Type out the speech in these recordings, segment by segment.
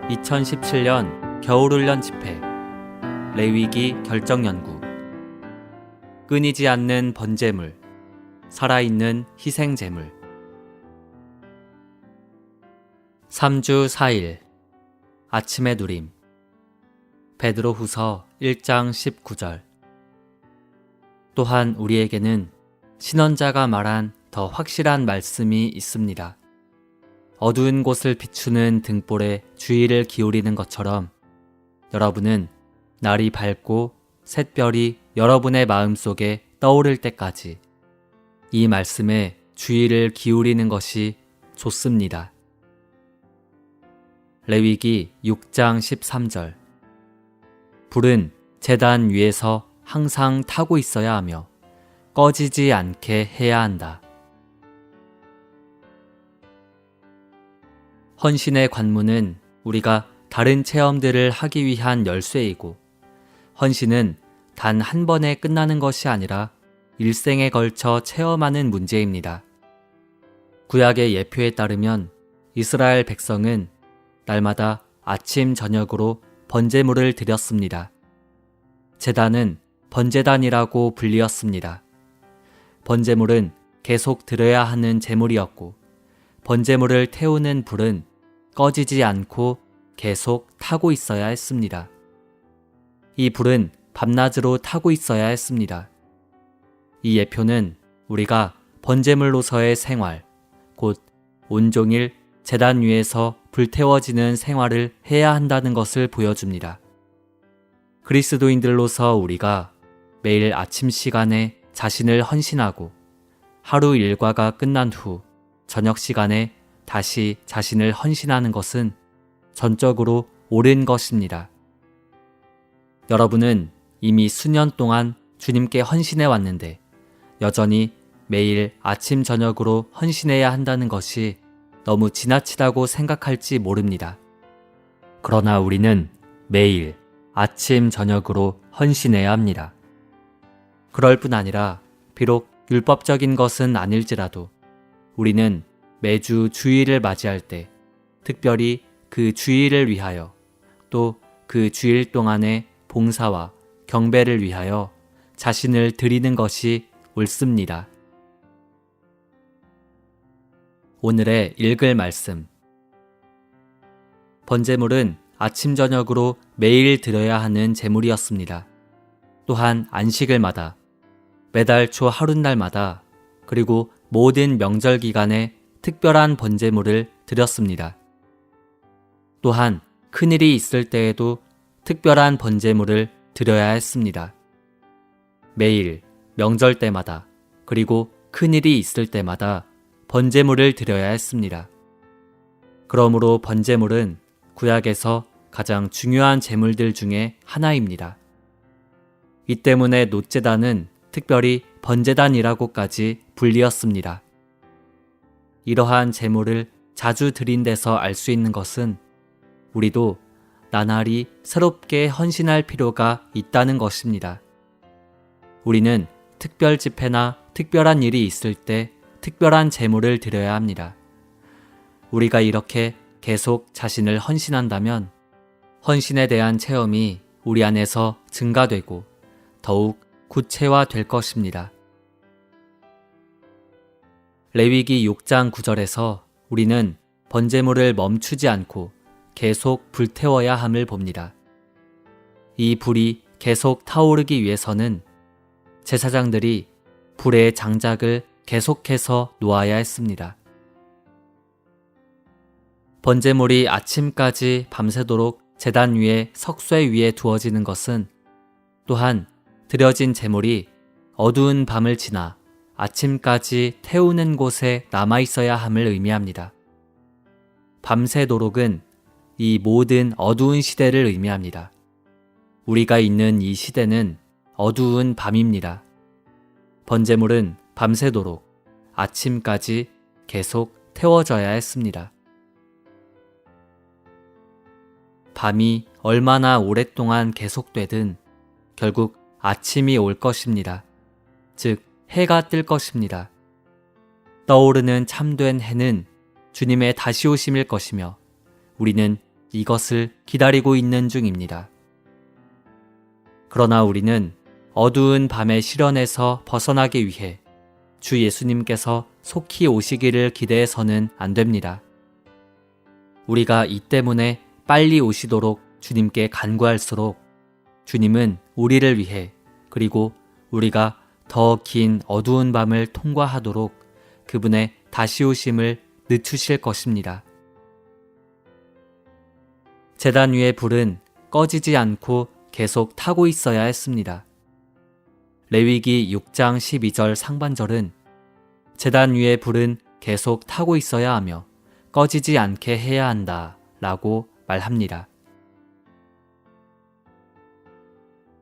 2017년 겨울훈련 집회 레위기 결정연구 끊이지 않는 번제물, 살아있는 희생제물 3주 4일 아침의 누림 베드로후서 1장 19절 또한 우리에게는 신언자가 말한 더 확실한 말씀이 있습니다. 어두운 곳을 비추는 등불에 주의를 기울이는 것처럼 여러분은 날이 밝고 샛별이 여러분의 마음속에 떠오를 때까지 이 말씀에 주의를 기울이는 것이 좋습니다. 레위기 6장 13절 불은 제단 위에서 항상 타고 있어야 하며 꺼지지 않게 해야 한다. 헌신의 관문은 우리가 다른 체험들을 하기 위한 열쇠이고 헌신은 단 한 번에 끝나는 것이 아니라 일생에 걸쳐 체험하는 문제입니다. 구약의 예표에 따르면 이스라엘 백성은 날마다 아침 저녁으로 번제물을 드렸습니다. 제단은 번제단이라고 불리었습니다. 번제물은 계속 드려야 하는 제물이었고 번제물을 태우는 불은 꺼지지 않고 계속 타고 있어야 했습니다. 이 불은 밤낮으로 타고 있어야 했습니다. 이 예표는 우리가 번제물로서의 생활, 곧 온종일 제단 위에서 불태워지는 생활을 해야 한다는 것을 보여줍니다. 그리스도인들로서 우리가 매일 아침 시간에 자신을 헌신하고 하루 일과가 끝난 후 저녁 시간에 다시 자신을 헌신하는 것은 전적으로 옳은 것입니다. 여러분은 이미 수년 동안 주님께 헌신해 왔는데 여전히 매일 아침 저녁으로 헌신해야 한다는 것이 너무 지나치다고 생각할지 모릅니다. 그러나 우리는 매일 아침 저녁으로 헌신해야 합니다. 그럴 뿐 아니라 비록 율법적인 것은 아닐지라도 우리는 매주 주일을 맞이할 때 특별히 그 주일을 위하여 또 그 주일 동안의 봉사와 경배를 위하여 자신을 드리는 것이 옳습니다. 오늘의 읽을 말씀 번제물은 아침 저녁으로 매일 드려야 하는 제물이었습니다. 또한 안식일마다 매달 초 하룻날마다 그리고 모든 명절 기간에 특별한 번제물을 드렸습니다. 또한 큰일이 있을 때에도 특별한 번제물을 드려야 했습니다. 매일 명절 때마다 그리고 큰일이 있을 때마다 번제물을 드려야 했습니다. 그러므로 번제물은 구약에서 가장 중요한 제물들 중에 하나입니다. 이 때문에 놋제단은 특별히 번제단이라고까지 불리었습니다. 이러한 제물을 자주 드린 데서 알 수 있는 것은 우리도 나날이 새롭게 헌신할 필요가 있다는 것입니다. 우리는 특별 집회나 특별한 일이 있을 때 특별한 제물을 드려야 합니다. 우리가 이렇게 계속 자신을 헌신한다면 헌신에 대한 체험이 우리 안에서 증가되고 더욱 구체화될 것입니다. 레위기 6장 9절에서 우리는 번제물을 멈추지 않고 계속 불태워야 함을 봅니다. 이 불이 계속 타오르기 위해서는 제사장들이 불의 장작을 계속해서 놓아야 했습니다. 번제물이 아침까지 밤새도록 제단 위에 석쇠 위에 두어지는 것은 또한 드려진 제물이 어두운 밤을 지나 아침까지 태우는 곳에 남아있어야 함을 의미합니다. 밤새도록은 이 모든 어두운 시대를 의미합니다. 우리가 있는 이 시대는 어두운 밤입니다. 번제물은 밤새도록 아침까지 계속 태워져야 했습니다. 밤이 얼마나 오랫동안 계속되든 결국 아침이 올 것입니다. 즉 해가 뜰 것입니다. 떠오르는 참된 해는 주님의 다시 오심일 것이며 우리는 이것을 기다리고 있는 중입니다. 그러나 우리는 어두운 밤의 시련에서 벗어나기 위해 주 예수님께서 속히 오시기를 기대해서는 안 됩니다. 우리가 이 때문에 빨리 오시도록 주님께 간구할수록 주님은 우리를 위해 그리고 우리가 더 긴 어두운 밤을 통과하도록 그분의 다시 오심을 늦추실 것입니다. 제단 위의 불은 꺼지지 않고 계속 타고 있어야 했습니다. 레위기 6장 12절 상반절은 제단 위의 불은 계속 타고 있어야 하며 꺼지지 않게 해야 한다 라고 말합니다.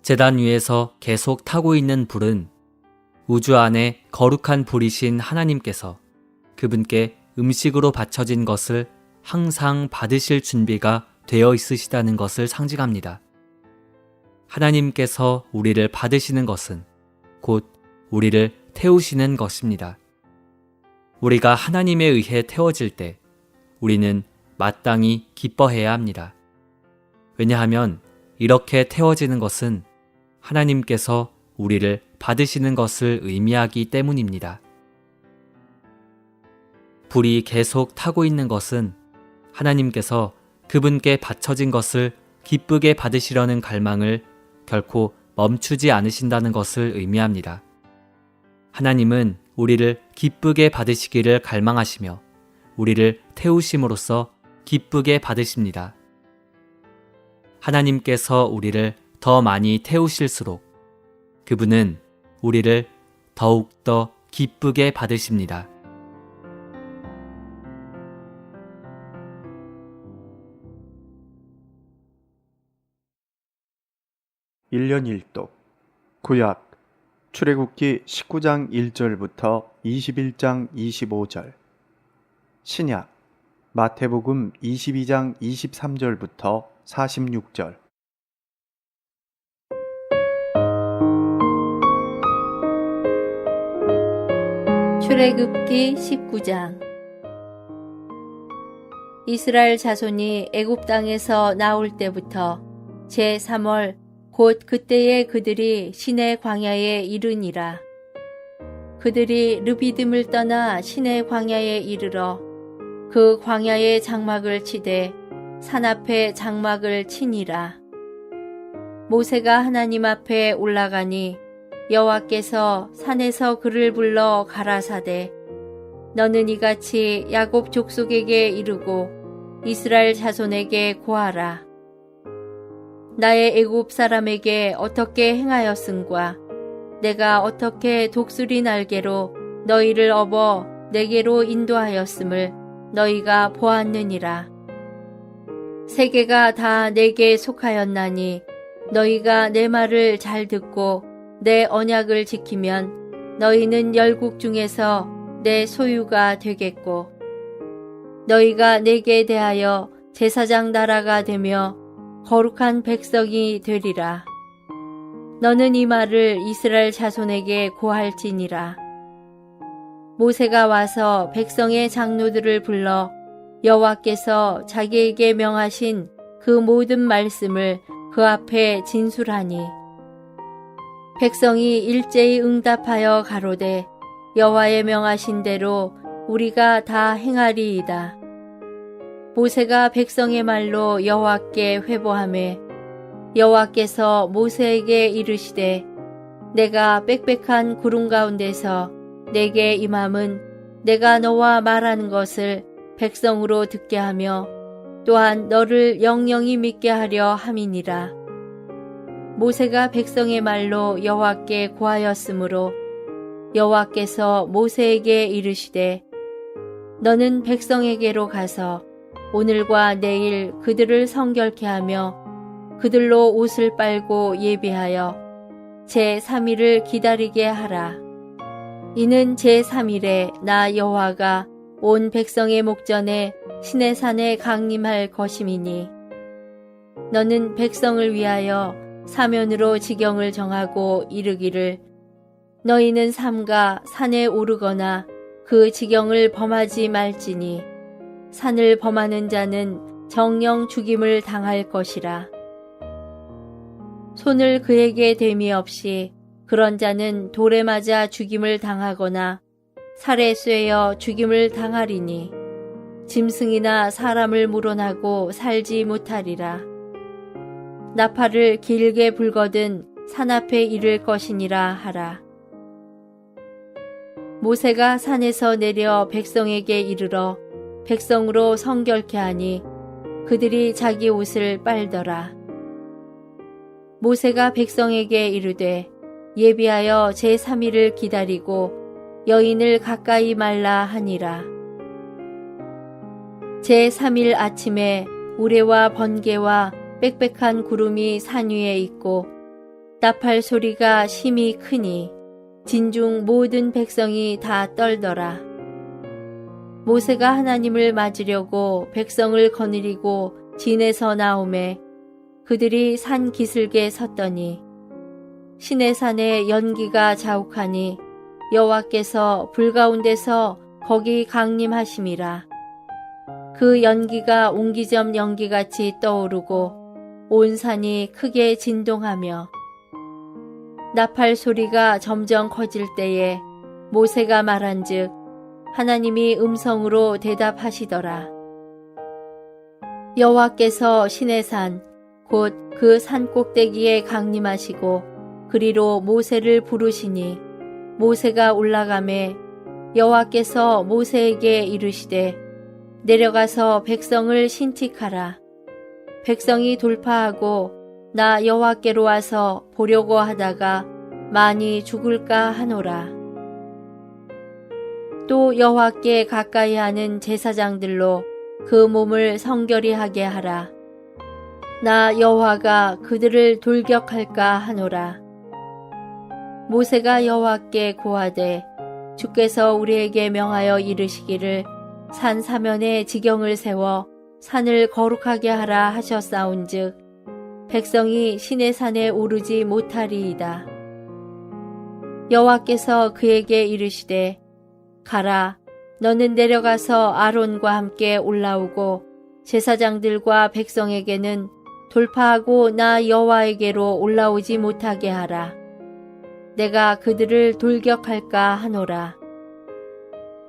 제단 위에서 계속 타고 있는 불은 우주 안에 거룩한 불이신 하나님께서 그분께 음식으로 바쳐진 것을 항상 받으실 준비가 되어 있으시다는 것을 상징합니다. 하나님께서 우리를 받으시는 것은 곧 우리를 태우시는 것입니다. 우리가 하나님에 의해 태워질 때 우리는 마땅히 기뻐해야 합니다. 왜냐하면 이렇게 태워지는 것은 하나님께서 우리를 받으시는 것을 의미하기 때문입니다. 불이 계속 타고 있는 것은 하나님께서 그분께 바쳐진 것을 기쁘게 받으시려는 갈망을 결코 멈추지 않으신다는 것을 의미합니다. 하나님은 우리를 기쁘게 받으시기를 갈망하시며 우리를 태우심으로써 기쁘게 받으십니다. 하나님께서 우리를 더 많이 태우실수록 그분은 우리를 더욱더 기쁘게 받으십니다. (1년 1독) 구약 출애굽기 19장 1절부터 21장 25절, 신약 마태복음 22장 23절부터 46절. 출애굽기 19장. 이스라엘 자손이 애굽 땅에서 나올 때부터 제3월 곧 그때에 그들이 시내 광야에 이르니라. 그들이 르비딤을 떠나 시내 광야에 이르러 그 광야에 장막을 치되 산 앞에 장막을 치니라. 모세가 하나님 앞에 올라가니 여호와께서 산에서 그를 불러 가라사대 너는 이같이 야곱 족속에게 이르고 이스라엘 자손에게 고하라. 나의 애굽 사람에게 어떻게 행하였음과 내가 어떻게 독수리 날개로 너희를 업어 내게로 인도하였음을 너희가 보았느니라. 세계가 다 내게 속하였나니 너희가 내 말을 잘 듣고 내 언약을 지키면 너희는 열국 중에서 내 소유가 되겠고 너희가 내게 대하여 제사장 나라가 되며 거룩한 백성이 되리라. 너는 이 말을 이스라엘 자손에게 고할지니라. 모세가 와서 백성의 장로들을 불러 여호와께서 자기에게 명하신 그 모든 말씀을 그 앞에 진술하니 백성이 일제히 응답하여 가로되 여호와의 명하신 대로 우리가 다 행하리이다. 모세가 백성의 말로 여호와께 회보하매 여호와께서 모세에게 이르시되 내가 빽빽한 구름 가운데서 내게 임함은 내가 너와 말하는 것을 백성으로 듣게 하며 또한 너를 영영히 믿게 하려 함이니라. 모세가 백성의 말로 여호와께 고하였으므로 여호와께서 모세에게 이르시되 너는 백성에게로 가서 오늘과 내일 그들을 성결케 하며 그들로 옷을 빨고 예비하여 제3일을 기다리게 하라. 이는 제3일에 나 여호와가 온 백성의 목전에 시내산에 강림할 것임이니 너는 백성을 위하여 사면으로 지경을 정하고 이르기를 너희는 삼가 산에 오르거나 그 지경을 범하지 말지니 산을 범하는 자는 정령 죽임을 당할 것이라. 손을 그에게 댐이 없이 그런 자는 돌에 맞아 죽임을 당하거나 살에 쇠여 죽임을 당하리니 짐승이나 사람을 물어나고 살지 못하리라. 나팔을 길게 불거든 산 앞에 이를 것이니라 하라. 모세가 산에서 내려 백성에게 이르러 백성으로 성결케 하니 그들이 자기 옷을 빨더라. 모세가 백성에게 이르되 예비하여 제3일을 기다리고 여인을 가까이 말라 하니라. 제3일 아침에 우레와 번개와 빽빽한 구름이 산 위에 있고 나팔 소리가 심히 크니 진중 모든 백성이 다 떨더라. 모세가 하나님을 맞으려고 백성을 거느리고 진에서 나오매 그들이 산 기슭에 섰더니 시내산에 연기가 자욱하니 여호와께서 불 가운데서 거기 강림하심이라. 그 연기가 옹기점 연기같이 떠오르고 온 산이 크게 진동하며 나팔 소리가 점점 커질 때에 모세가 말한즉 하나님이 음성으로 대답하시더라. 여호와께서 시내산 곧 그 산 꼭대기에 강림하시고 그리로 모세를 부르시니 모세가 올라가매 여호와께서 모세에게 이르시되 내려가서 백성을 신틱하라. 백성이 돌파하고 나 여호와께로 와서 보려고 하다가 많이 죽을까 하노라. 또 여호와께 가까이 하는 제사장들로 그 몸을 성결히 하게 하라. 나 여호와가 그들을 돌격할까 하노라. 모세가 여호와께 고하되 주께서 우리에게 명하여 이르시기를 산 사면에 지경을 세워 산을 거룩하게 하라 하셨사온즉 백성이 시내산에 오르지 못하리이다. 여호와께서 그에게 이르시되 가라. 너는 내려가서 아론과 함께 올라오고 제사장들과 백성에게는 돌파하고 나 여호와에게로 올라오지 못하게 하라. 내가 그들을 돌격할까 하노라.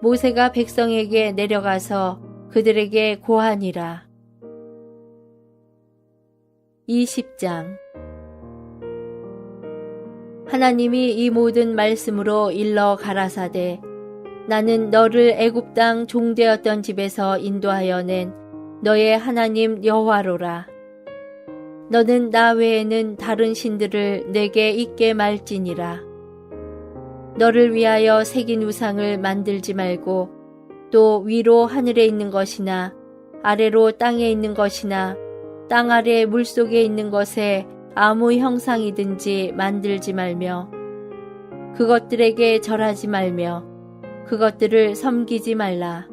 모세가 백성에게 내려가서 그들에게 고하니라. 20장 하나님이 이 모든 말씀으로 일러 가라사대 나는 너를 애굽 땅 종되었던 집에서 인도하여 낸 너의 하나님 여호와로라. 너는 나 외에는 다른 신들을 내게 있게 말지니라. 너를 위하여 새긴 우상을 만들지 말고 또 위로 하늘에 있는 것이나 아래로 땅에 있는 것이나 땅 아래 물속에 있는 것에 아무 형상이든지 만들지 말며 그것들에게 절하지 말며 그것들을 섬기지 말라.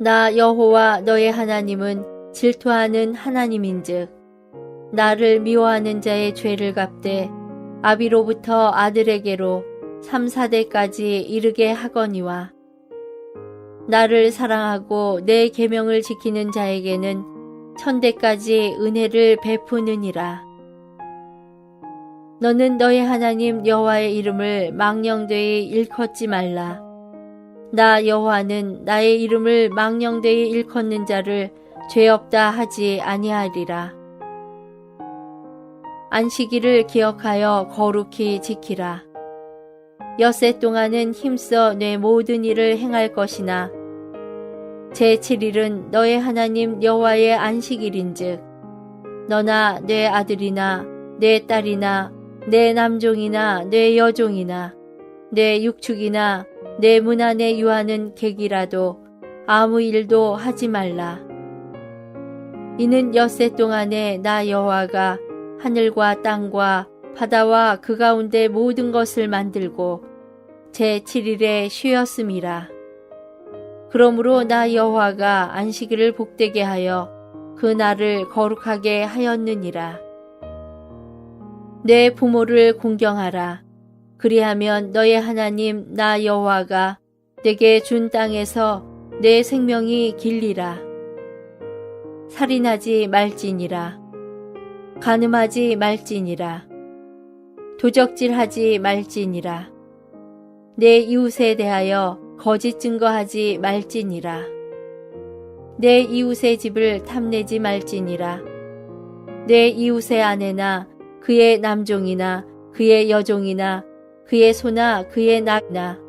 나 여호와 너의 하나님은 질투하는 하나님인즉 나를 미워하는 자의 죄를 갚되 아비로부터 아들에게로 3, 4대까지 이르게 하거니와 나를 사랑하고 내 계명을 지키는 자에게는 1000대까지 은혜를 베푸느니라. 너는 너의 하나님 여호와의 이름을 망령되이 일컫지 말라. 나 여호와는 나의 이름을 망령되이 일컫는 자를 죄 없다 하지 아니하리라. 안식일을 기억하여 거룩히 지키라. 엿새 동안은 힘써 내 모든 일을 행할 것이나 제7일은 너의 하나님 여호와의 안식일인즉 너나 내 아들이나 내 딸이나 내 남종이나 내 여종이나 내 육축이나 내 문 안에 유하는 객이라도 아무 일도 하지 말라. 이는 엿새 동안에 나 여호와가 하늘과 땅과 바다와 그 가운데 모든 것을 만들고 제7일에 쉬었음이라. 그러므로 나 여호와가 안식일을 복되게 하여 그 날을 거룩하게 하였느니라. 내 부모를 공경하라. 그리하면 너의 하나님 나 여호와가 내게 준 땅에서 내 생명이 길리라. 살인하지 말지니라. 간음하지 말지니라. 도적질하지 말지니라. 내 이웃에 대하여 거짓 증거하지 말지니라. 내 이웃의 집을 탐내지 말지니라. 내 이웃의 아내나 그의 남종이나 그의 여종이나 그의 소나 그의 낙이나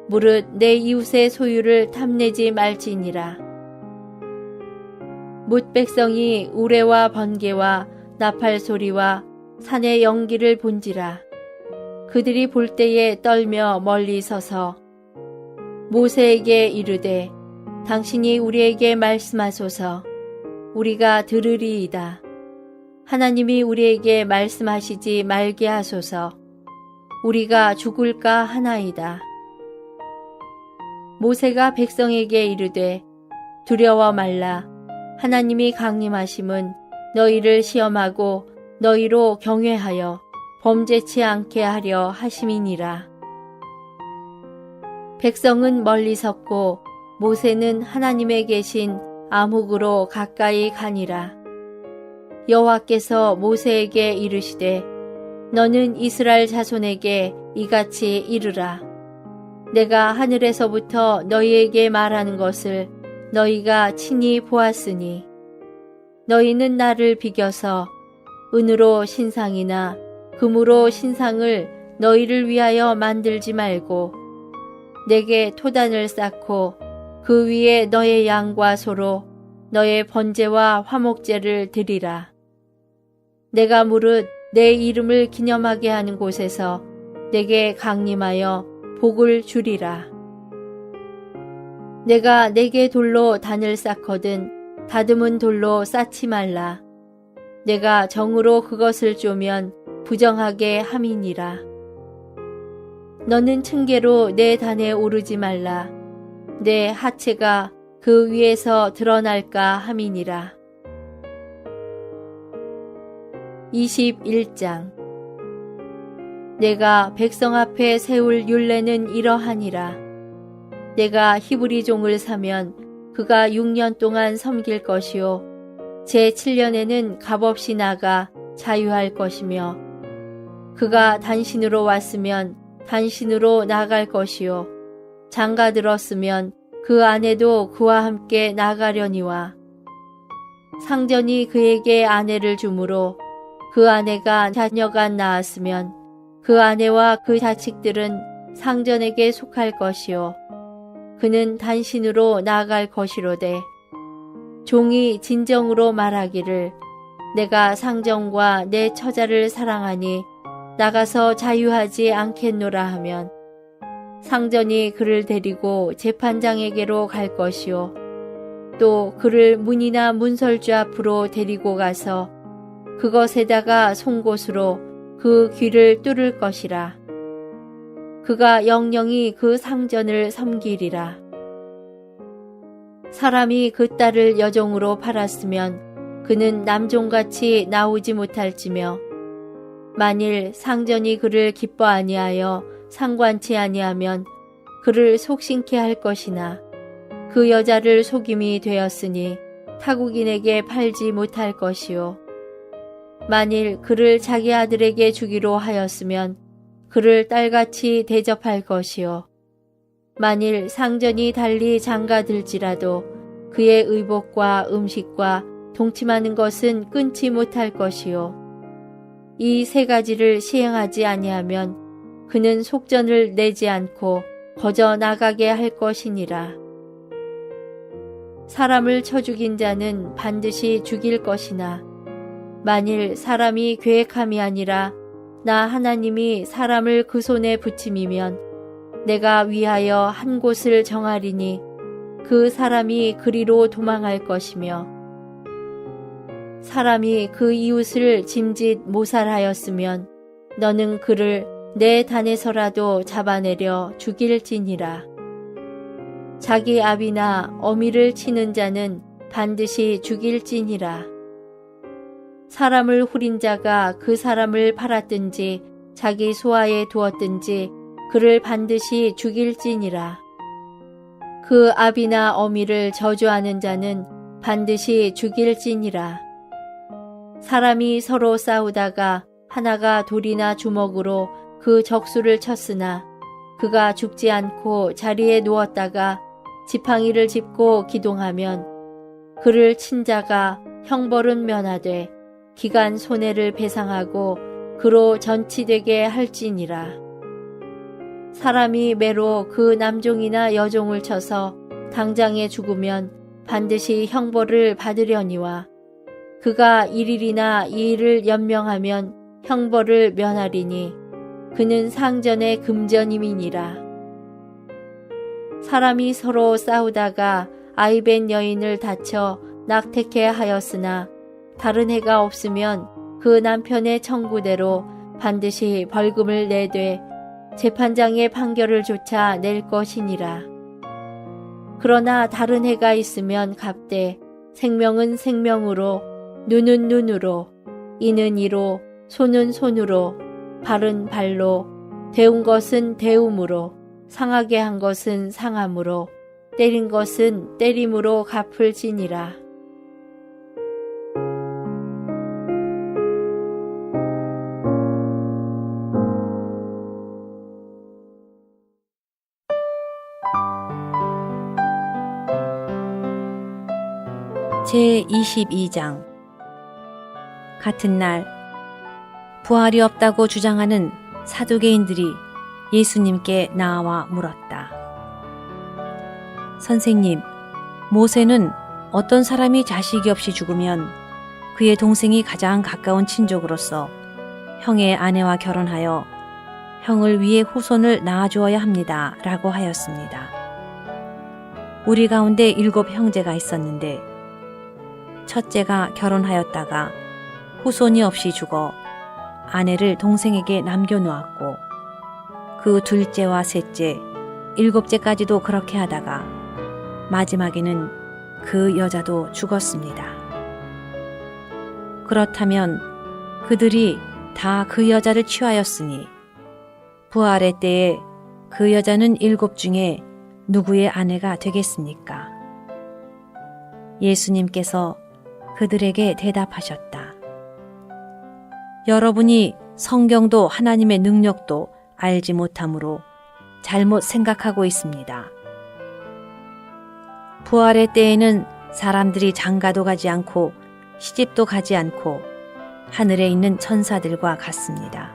무릇 내 이웃의 소유를 탐내지 말지니라. 뭇 백성이 우레와 번개와 나팔 소리와 산의 연기를 본지라. 그들이 볼 때에 떨며 멀리 서서 모세에게 이르되 당신이 우리에게 말씀하소서. 우리가 들으리이다. 하나님이 우리에게 말씀하시지 말게 하소서. 우리가 죽을까 하나이다. 모세가 백성에게 이르되 두려워 말라. 하나님이 강림하심은 너희를 시험하고 너희로 경외하여 범죄치 않게 하려 하심이니라. 백성은 멀리 섰고 모세는 하나님의 계신 암흑으로 가까이 가니라. 여호와께서 모세에게 이르시되 너는 이스라엘 자손에게 이같이 이르라. 내가 하늘에서부터 너희에게 말하는 것을 너희가 친히 보았으니 너희는 나를 비겨서 은으로 신상이나 금으로 신상을 너희를 위하여 만들지 말고 내게 토단을 쌓고 그 위에 너의 양과 소로 너의 번제와 화목제를 드리라. 내가 무릇 내 이름을 기념하게 하는 곳에서 내게 강림하여 복을 주리라. 내가 내게 돌로 단을 쌓거든 다듬은 돌로 쌓지 말라. 내가 정으로 그것을 쪼면 부정하게 함이니라. 너는 층계로 내 단에 오르지 말라. 내 하체가 그 위에서 드러날까 함이니라. 21장 내가 백성 앞에 세울 율례는 이러하니라. 내가 히브리 종을 사면 그가 6년 동안 섬길 것이요 제7년에는 값없이 나가 자유할 것이며 그가 단신으로 왔으면 단신으로 나갈 것이요 장가들었으면 그 아내도 그와 함께 나가려니와 상전이 그에게 아내를 주므로 그 아내가 자녀가 낳았으면 그 아내와 그 자식들은 상전에게 속할 것이요 그는 단신으로 나아갈 것이로되 종이 진정으로 말하기를 내가 상전과 내 처자를 사랑하니 나가서 자유하지 않겠노라 하면 상전이 그를 데리고 재판장에게로 갈 것이요 또 그를 문이나 문설주 앞으로 데리고 가서 그것에다가 송곳으로 그 귀를 뚫을 것이라. 그가 영영이 그 상전을 섬기리라. 사람이 그 딸을 여종으로 팔았으면 그는 남종같이 나오지 못할지며 만일 상전이 그를 기뻐 아니하여 상관치 아니하면 그를 속신케 할 것이나 그 여자를 속임이 되었으니 타국인에게 팔지 못할 것이요 만일 그를 자기 아들에게 주기로 하였으면 그를 딸같이 대접할 것이요 만일 상전이 달리 장가들지라도 그의 의복과 음식과 동침하는 것은 끊지 못할 것이요 이 세 가지를 시행하지 아니하면 그는 속전을 내지 않고 거저 나가게 할 것이니라. 사람을 쳐 죽인 자는 반드시 죽일 것이나 만일 사람이 계획함이 아니라 나 하나님이 사람을 그 손에 붙임이면 내가 위하여 한 곳을 정하리니 그 사람이 그리로 도망할 것이며 사람이 그 이웃을 짐짓 모살하였으면 너는 그를 내 단에서라도 잡아내려 죽일지니라. 자기 아비나 어미를 치는 자는 반드시 죽일지니라. 사람을 후린 자가 그 사람을 팔았든지 자기 소아에 두었든지 그를 반드시 죽일지니라. 그 아비나 어미를 저주하는 자는 반드시 죽일지니라. 사람이 서로 싸우다가 하나가 돌이나 주먹으로 그 적수를 쳤으나 그가 죽지 않고 자리에 누웠다가 지팡이를 짚고 기동하면 그를 친 자가 형벌은 면하되 기간 손해를 배상하고 그로 전치되게 할지니라. 사람이 매로 그 남종이나 여종을 쳐서 당장에 죽으면 반드시 형벌을 받으려니와 그가 1일이나 2일을 연명하면 형벌을 면하리니 그는 상전의 금전임이니라. 사람이 서로 싸우다가 아이벤 여인을 다쳐 낙태케 하였으나 다른 해가 없으면 그 남편의 청구대로 반드시 벌금을 내되 재판장의 판결을 조차 낼 것이니라. 그러나 다른 해가 있으면 갚되 생명은 생명으로, 눈은 눈으로, 이는 이로, 손은 손으로, 발은 발로, 데운 것은 데움으로, 상하게 한 것은 상함으로, 때린 것은 때림으로 갚을지니라. 제22장 같은 날 부활이 없다고 주장하는 사두개인들이 예수님께 나와 물었다. 선생님, 모세는 어떤 사람이 자식이 없이 죽으면 그의 동생이 가장 가까운 친족으로서 형의 아내와 결혼하여 형을 위해 후손을 낳아주어야 합니다. 라고 하였습니다. 우리 가운데 7 형제가 있었는데 첫째가 결혼하였다가 후손이 없이 죽어 아내를 동생에게 남겨놓았고 그 둘째와 셋째, 7째까지도 그렇게 하다가 마지막에는 그 여자도 죽었습니다. 그렇다면 그들이 다 그 여자를 취하였으니 부활의 때에 그 여자는 7 중에 누구의 아내가 되겠습니까? 예수님께서 그들에게 대답하셨다. 여러분이 성경도 하나님의 능력도 알지 못함으로 잘못 생각하고 있습니다. 부활의 때에는 사람들이 장가도 가지 않고 시집도 가지 않고 하늘에 있는 천사들과 같습니다.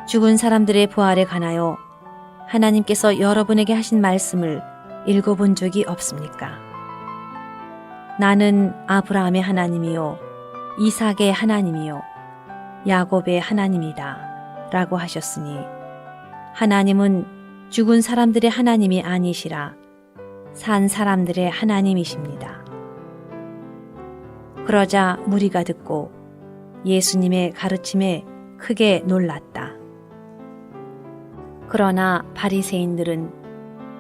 죽은 사람들의 부활에 관하여 하나님께서 여러분에게 하신 말씀을 읽어본 적이 없습니까? 나는 아브라함의 하나님이요 이삭의 하나님이요 야곱의 하나님이다 라고 하셨으니 하나님은 죽은 사람들의 하나님이 아니시라 산 사람들의 하나님이십니다. 그러자 무리가 듣고 예수님의 가르침에 크게 놀랐다. 그러나 바리새인들은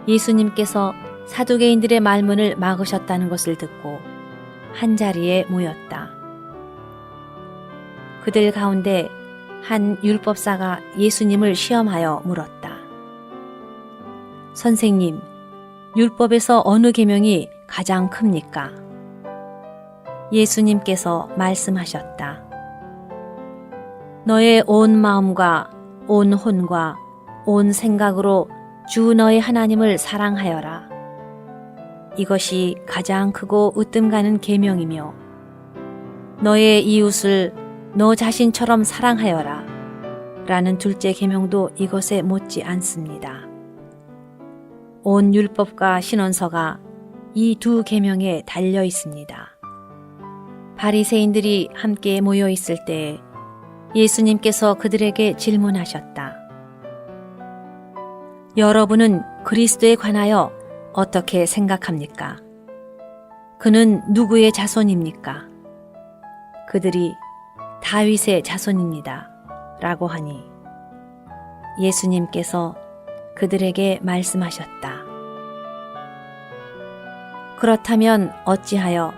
예수님께서 사두개인들의 말문을 막으셨다는 것을 듣고 한자리에 모였다. 그들 가운데 한 율법사가 예수님을 시험하여 물었다. 선생님, 율법에서 어느 계명이 가장 큽니까? 예수님께서 말씀하셨다. 너의 온 마음과 온 혼과 온 생각으로 주 너의 하나님을 사랑하여라. 이것이 가장 크고 으뜸가는 계명이며 너의 이웃을 너 자신처럼 사랑하여라 라는 둘째 계명도 이것에 못지 않습니다. 온 율법과 신원서가 이 두 계명에 달려 있습니다. 바리새인들이 함께 모여 있을 때에 예수님께서 그들에게 질문하셨다. 여러분은 그리스도에 관하여 어떻게 생각합니까? 그는 누구의 자손입니까? 그들이 다윗의 자손입니다. 라고 하니 예수님께서 그들에게 말씀하셨다. 그렇다면 어찌하여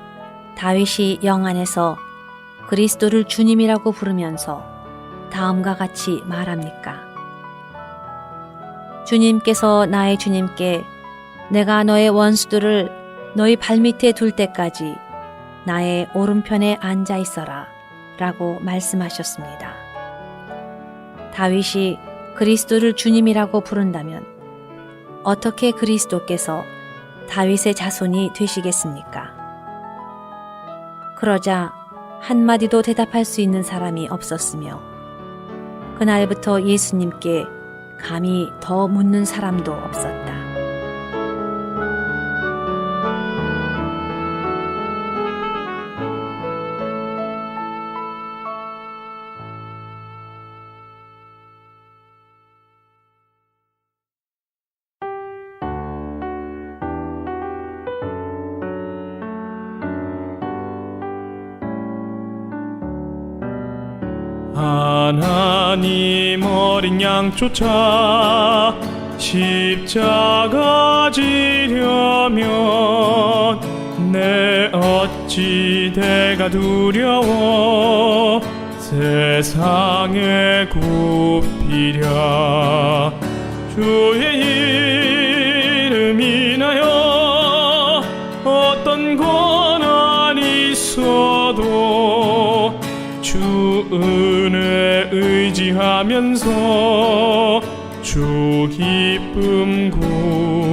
다윗이 영안에서 그리스도를 주님이라고 부르면서 다음과 같이 말합니까? 주님께서 나의 주님께 내가 너의 원수들을 너희 발밑에 둘 때까지 나의 오른편에 앉아 있어라 라고 말씀하셨습니다. 다윗이 그리스도를 주님이라고 부른다면 어떻게 그리스도께서 다윗의 자손이 되시겠습니까? 그러자 한마디도 대답할 수 있는 사람이 없었으며 그날부터 예수님께 감히 더 묻는 사람도 없었다. 하나님 어린 양 쫓아 십자가 지려면 내 어찌 대가 두려워 세상에 굽히랴. 주의 이름 인하여 어떤 고난이 있어도 주 은혜 의지하면서 주 기쁨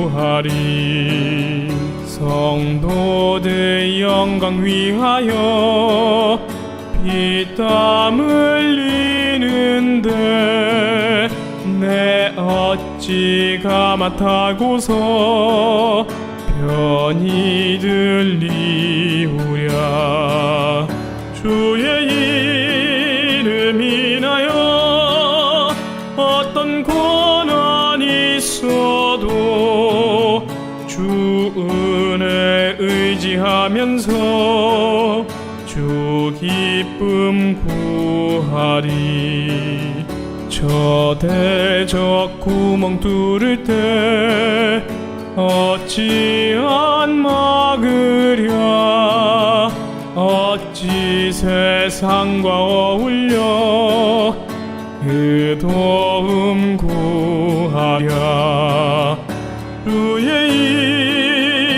구하리. 성도들 영광 위하여 피땀 흘리는데 내 어찌 가마타고서 편히 들리우랴. 주의 이름 인하여 어떤 고난이 있어도 주 은혜 의지하면서 주 기쁨 구하리. 저 대적 구멍 뚫을 때 어찌 안 막으랴. 어찌 세상과 어울려 그 도움 구하랴. 주의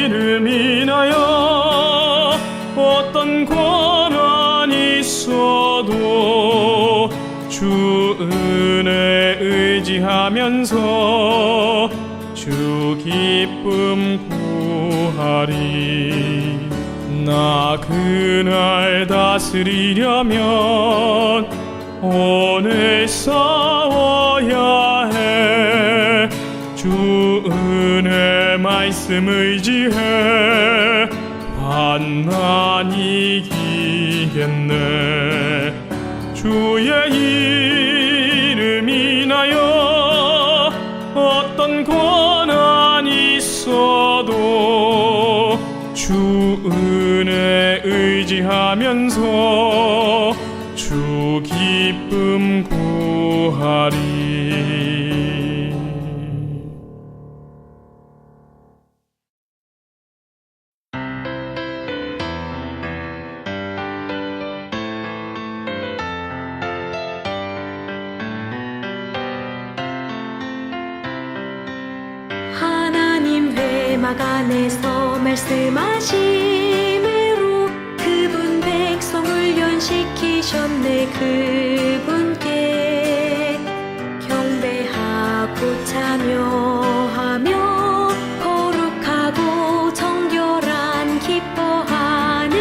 이름 인하여 어떤 고난이 있어도 주 은혜 의지하면서 주 기쁨 구하리. 나 그날 다스리려면 오늘 싸워야 해. 주 은혜 말씀 의지해 환난 이기겠네. 주의 이름 인하여 어떤 고난이 있어도 주 은혜 의지하면서 주 기쁨 구하리. 하나님 회막 안에서 말씀하심으로 그분 백성을 연식히셨네. 그분께 경배하고 참여하며 거룩하고 정결한 기뻐하는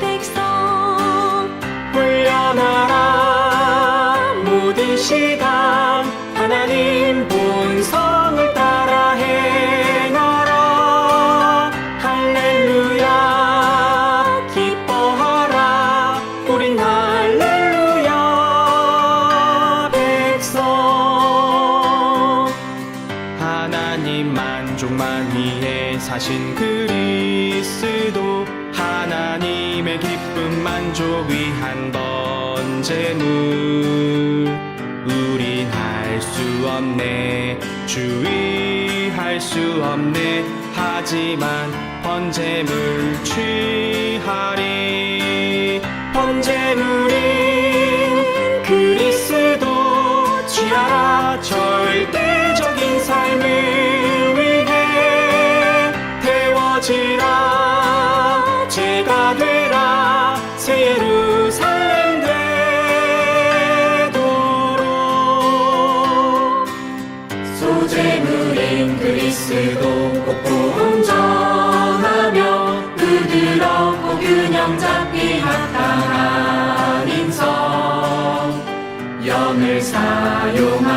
백성. 훈련하라 모든 시간 하나님 본성을 따라 행하라. 할렐루야 기뻐하라 우린 할렐루야 백성. 하나님 만족만 위해 사신 그리스도 하나님의 기쁨 만족 위한 번제물. 우린 할 수 없네 주의할 수 없네 하지만 번제물 취하리. 번제물인 그리스도 취하라. 절대적인 삶을 위해 태워지라. 새 예루살렘 되도록 소재물인 그리스도 꼭 본전하며 부드럽고 균형 잡히 합당한 인성 영을 사용하